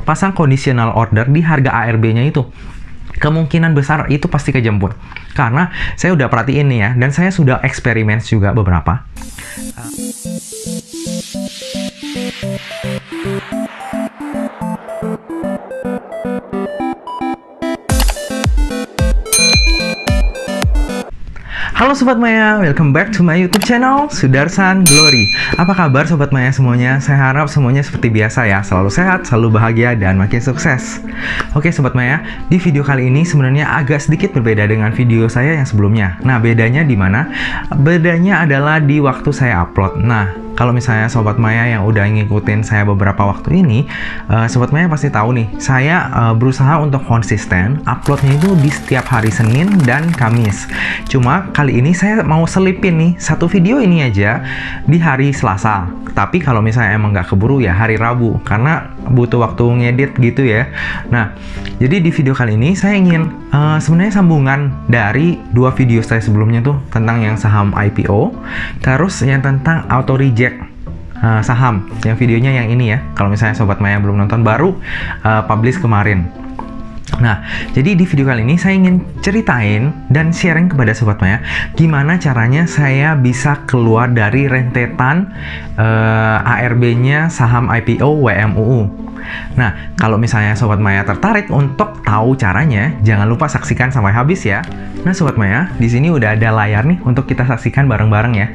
pasang conditional order di harga ARB-nya itu, kemungkinan besar itu pasti kejemput. Karena saya udah perhatiin nih ya, dan saya sudah eksperimen juga beberapa. Halo Sobat Maya, welcome back to my YouTube channel, Sudarsan Glory. Apa kabar Sobat Maya semuanya? Saya harap semuanya seperti biasa ya, selalu sehat, selalu bahagia, dan makin sukses. Oke Sobat Maya, di video kali ini sebenarnya agak sedikit berbeda dengan video saya yang sebelumnya. Nah, bedanya di mana? Bedanya adalah di waktu saya upload. Nah, kalau misalnya Sobat Maya yang udah ngikutin saya beberapa waktu ini, Sobat Maya pasti tahu nih, saya berusaha untuk konsisten uploadnya itu di setiap hari Senin dan Kamis. Cuma kali ini saya mau selipin nih satu video ini aja di hari Selasa. Tapi kalau misalnya emang nggak keburu ya hari Rabu, karena butuh waktu ngedit gitu ya. Nah, jadi di video kali ini saya ingin sebenarnya sambungan dari dua video saya sebelumnya tuh, tentang yang saham IPO, terus yang tentang auto reject saham, yang videonya yang ini ya. Kalau misalnya Sobat Maya belum nonton, baru publish kemarin. Nah, jadi di video kali ini saya ingin ceritain dan sharing kepada Sobat Maya gimana caranya saya bisa keluar dari rentetan ARB-nya saham IPO WMUU. Nah, kalau misalnya Sobat Maya tertarik untuk tahu caranya, jangan lupa saksikan sampai habis ya. Nah, Sobat Maya, di sini udah ada layar nih untuk kita saksikan bareng-bareng ya.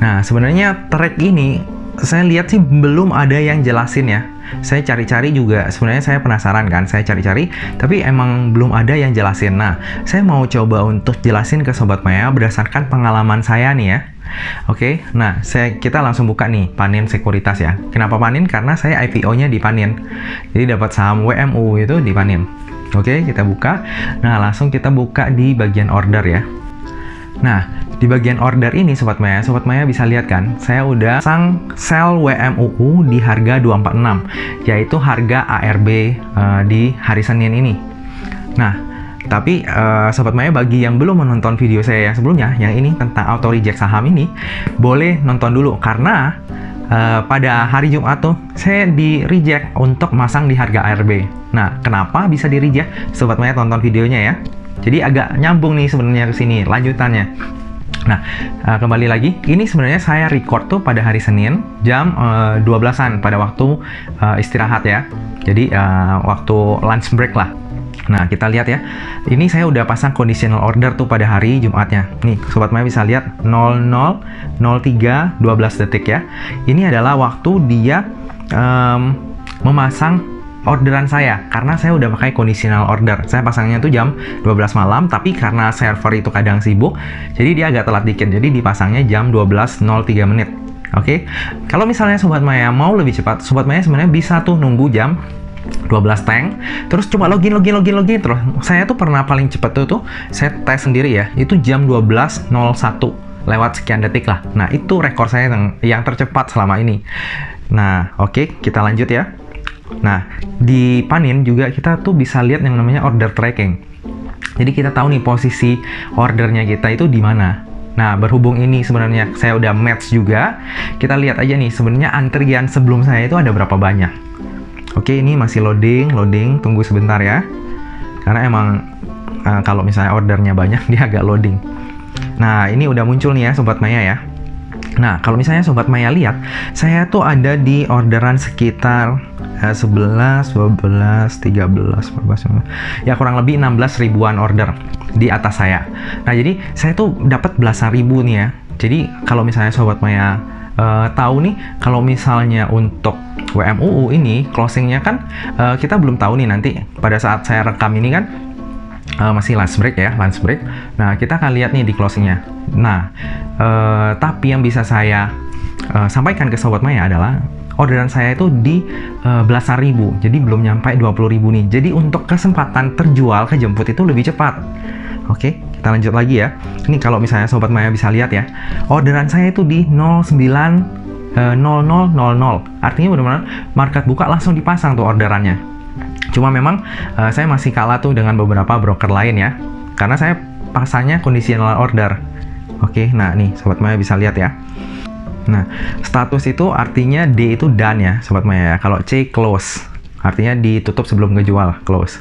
Nah, sebenarnya trade ini saya lihat sih belum ada yang jelasin ya. Saya cari-cari juga, sebenarnya saya penasaran kan, saya cari-cari, tapi emang belum ada yang jelasin. Nah, saya mau coba untuk jelasin ke Sobat Maya berdasarkan pengalaman saya nih ya. Oke, nah kita langsung buka nih Panin Sekuritas ya. Kenapa Panin? Karena saya IPO-nya di Panin. Jadi dapat saham WMU itu di Panin. Oke, kita buka. Nah, langsung kita buka di bagian order ya. Nah, di bagian order ini Sobat Maya bisa lihat kan, saya udah pasang sell WMUU di harga 246, yaitu harga ARB di hari Senin ini. Nah, tapi Sobat Maya bagi yang belum menonton video saya yang sebelumnya, yang ini tentang auto reject saham ini, boleh nonton dulu, karena pada hari Jumat tuh saya di reject untuk masang di harga ARB. Nah, kenapa bisa di reject? Sobat Maya tonton videonya ya. Jadi agak nyambung nih sebenarnya ke sini lanjutannya. Nah, kembali lagi, ini sebenarnya saya record tuh pada hari Senin jam 12-an pada waktu istirahat ya. Jadi waktu lunch break lah. Nah, kita lihat ya. Ini saya udah pasang conditional order tuh pada hari Jumatnya. Nih, Sobat Maya bisa lihat 00:03:12 detik ya. Ini adalah waktu dia memasang orderan saya, karena saya udah pakai conditional order. Saya pasangnya tuh jam 12 malam, tapi karena server itu kadang sibuk, jadi dia agak telat dikit. Jadi dipasangnya jam 12:03 menit. Oke. Kalau misalnya Sobat Maya mau lebih cepat, Sobat Maya sebenarnya bisa tuh nunggu jam 12 teng, terus coba login terus. Saya tuh pernah paling cepat tuh saya tes sendiri ya, itu jam 12:01 lewat sekian detik lah. Nah, itu rekor saya yang tercepat selama ini. Nah, oke, kita lanjut ya. Nah, di Panin juga kita tuh bisa lihat yang namanya order tracking. Jadi kita tahu nih posisi ordernya kita itu di mana. Nah, berhubung ini sebenarnya saya udah match juga, kita lihat aja nih sebenarnya antrian sebelum saya itu ada berapa banyak. Oke, ini masih loading, tunggu sebentar ya. Karena emang kalau misalnya ordernya banyak dia agak loading. Nah, ini udah muncul nih ya Sobat Maya ya. Nah, kalau misalnya Sobat Maya lihat, saya tuh ada di orderan sekitar 11, 12, 13, 14, ya kurang lebih 16 ribuan order di atas saya. Nah, jadi saya tuh dapat belasan ribu nih ya. Jadi kalau misalnya Sobat Maya tahu nih, kalau misalnya untuk WMUU ini closingnya kan kita belum tahu nih nanti pada saat saya rekam ini kan masih lunch break ya, lunch break. Nah, kita akan lihat nih di closingnya. Nah, tapi yang bisa saya sampaikan ke Sobat Maya adalah orderan saya itu di belasan ribu, jadi belum nyampe 20 ribu nih. Jadi untuk kesempatan terjual kejemput itu lebih cepat. Oke, kita lanjut lagi ya. Ini kalau misalnya Sobat Maya bisa lihat ya, orderan saya itu di 09:00:00. Artinya benar-benar market buka langsung dipasang tuh orderannya. Cuma memang saya masih kalah tuh dengan beberapa broker lain ya, karena saya pasangnya conditional order. Oke, nah nih Sobat Maya bisa lihat ya. Nah, status itu artinya D itu done ya Sobat Maya ya. Kalau C close. artinya ditutup sebelum ngejual, close.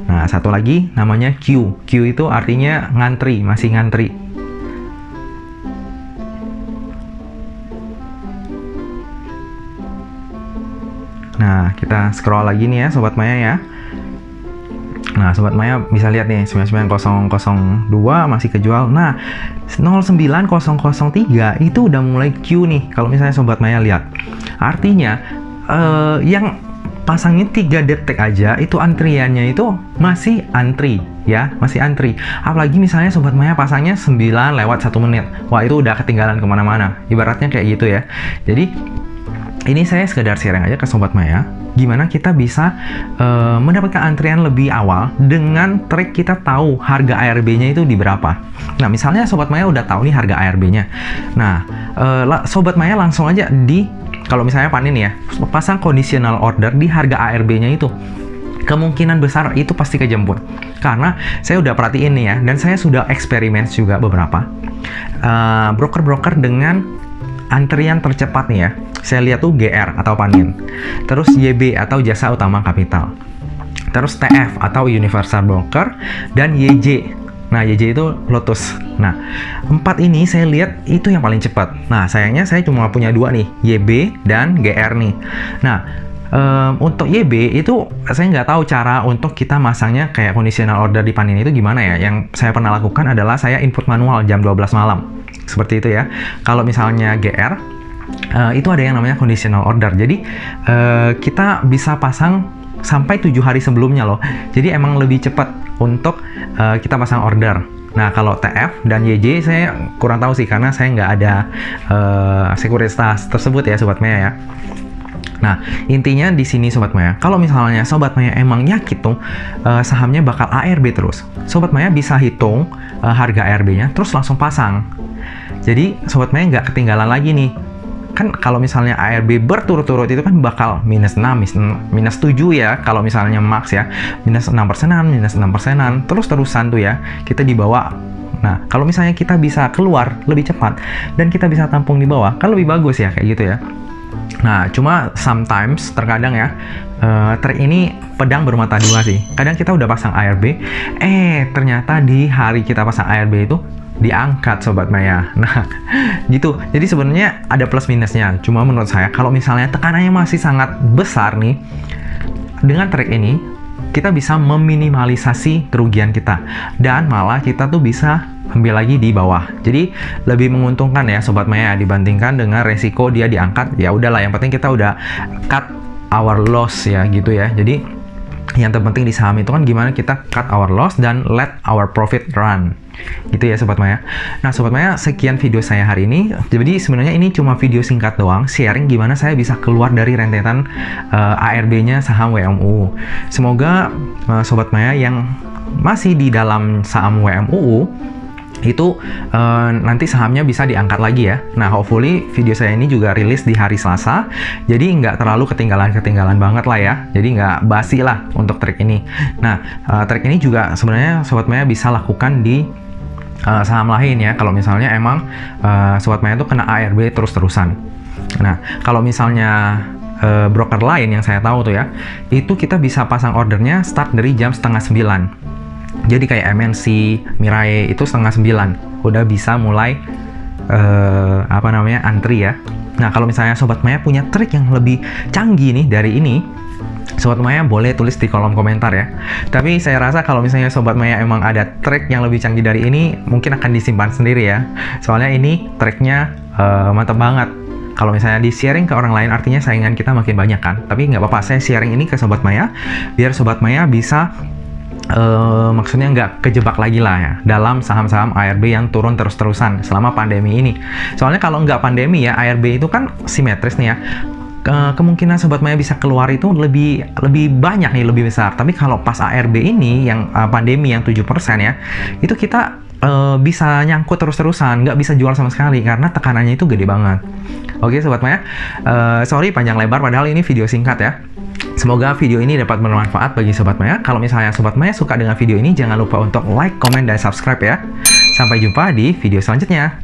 Nah, satu lagi namanya Q. Q itu artinya ngantri, masih ngantri. Nah, kita scroll lagi nih ya Sobat Maya ya. Nah, Sobat Maya bisa lihat nih 99002 masih kejual. Nah, 09003 itu udah mulai Q nih. Kalau misalnya Sobat Maya lihat. Artinya yang pasangnya 3 detik aja itu antriannya itu masih antri ya, masih antri. Apalagi misalnya Sobat Maya pasangnya 9 lewat 1 menit. Wah, itu udah ketinggalan kemana-mana. Ibaratnya kayak gitu ya. Jadi ini saya sekedar sharing aja ke Sobat Maya, gimana kita bisa mendapatkan antrian lebih awal dengan trik kita tahu harga ARB-nya itu di berapa. Nah, misalnya Sobat Maya udah tahu nih harga ARB-nya. Nah, Sobat Maya langsung aja kalau misalnya panen ya, pasang conditional order di harga ARB-nya itu. Kemungkinan besar itu pasti kejemput. Karena saya udah perhatiin nih ya, dan saya sudah eksperimen juga beberapa. Broker-broker dengan antrian tercepat nih ya. Saya lihat tuh GR atau Panin. Terus YB atau Jasa Utama Kapital. Terus TF atau Universal Broker. Dan YJ. Nah, YJ itu Lotus. Nah, 4 ini saya lihat itu yang paling cepat. Nah, sayangnya saya cuma punya 2 nih. YB dan GR nih. Nah, untuk YB itu saya nggak tahu cara untuk kita masangnya kayak conditional order di Panin itu gimana ya. Yang saya pernah lakukan adalah saya input manual jam 12 malam. Seperti itu ya. Kalau misalnya GR, itu ada yang namanya conditional order. Jadi, kita bisa pasang sampai 7 hari sebelumnya loh. Jadi, emang lebih cepat untuk kita pasang order. Nah, kalau TF dan YJ saya kurang tahu sih, karena saya nggak ada sekuritas tersebut ya Sobat Maya ya. Nah, intinya di sini Sobat Maya, kalau misalnya Sobat Maya emang yakin tuh sahamnya bakal ARB terus, Sobat Maya bisa hitung harga ARB-nya terus langsung pasang. Jadi Sobat Maya nggak ketinggalan lagi nih. Kan kalau misalnya ARB berturut-turut itu kan bakal minus 6, minus 7 ya. Kalau misalnya max ya, minus 6%-an, minus 6%-an, terus-terusan tuh ya, kita di bawah. Nah, kalau misalnya kita bisa keluar lebih cepat dan kita bisa tampung di bawah, kan lebih bagus ya, kayak gitu ya. Nah, cuma sometimes, terkadang ya, trik ini pedang bermata dua sih. Kadang kita udah pasang ARB, ternyata di hari kita pasang ARB itu diangkat Sobat Maya. Nah, gitu. Jadi sebenarnya ada plus minusnya. Cuma menurut saya, kalau misalnya tekanannya masih sangat besar nih, dengan trik ini, kita bisa meminimalisasi kerugian kita. Dan malah kita tuh bisa ambil lagi di bawah. Jadi lebih menguntungkan ya Sobat Maya dibandingkan dengan resiko dia diangkat. Ya udahlah, yang penting kita udah cut our loss ya gitu ya. Jadi yang terpenting di saham itu kan gimana kita cut our loss dan let our profit run. Gitu ya Sobat Maya. Nah Sobat Maya, sekian video saya hari ini. Jadi sebenarnya ini cuma video singkat doang, sharing gimana saya bisa keluar dari rentetan ARB-nya saham WMUU. Semoga Sobat Maya yang masih di dalam saham WMUU itu nanti sahamnya bisa diangkat lagi ya. Nah, hopefully video saya ini juga rilis di hari Selasa, jadi nggak terlalu ketinggalan banget lah ya. Jadi nggak basi lah untuk trik ini. Nah, trik ini juga sebenarnya Sobat Maya bisa lakukan di saham lain ya. Kalau misalnya emang Sobat Maya tuh kena ARB terus-terusan. Nah, kalau misalnya broker lain yang saya tahu tuh ya, itu kita bisa pasang ordernya start dari jam 8:30. Jadi kayak MNC, Mirai itu 8:30 udah bisa mulai antri ya. Nah, kalau misalnya Sobat Maya punya trik yang lebih canggih nih dari ini, Sobat Maya boleh tulis di kolom komentar ya. Tapi saya rasa kalau misalnya Sobat Maya emang ada trik yang lebih canggih dari ini, mungkin akan disimpan sendiri ya. Soalnya ini triknya mantap banget. Kalau misalnya di-sharing ke orang lain, artinya saingan kita makin banyak kan. Tapi nggak apa-apa, saya sharing ini ke Sobat Maya, biar Sobat Maya bisa maksudnya nggak kejebak lagi lah ya dalam saham-saham ARB yang turun terus-terusan selama pandemi ini. Soalnya kalau nggak pandemi ya, ARB itu kan simetris nih ya. Kemungkinan Sobat Maya bisa keluar itu lebih banyak nih, lebih besar. Tapi kalau pas ARB ini yang pandemi yang 7% ya, itu kita bisa nyangkut terus-terusan, nggak bisa jual sama sekali karena tekanannya itu gede banget. Oke Sobat Maya, sorry panjang lebar padahal ini video singkat ya. Semoga video ini dapat bermanfaat bagi Sobat Maya. Kalau misalnya Sobat Maya suka dengan video ini, jangan lupa untuk like, komen, dan subscribe ya. Sampai jumpa di video selanjutnya.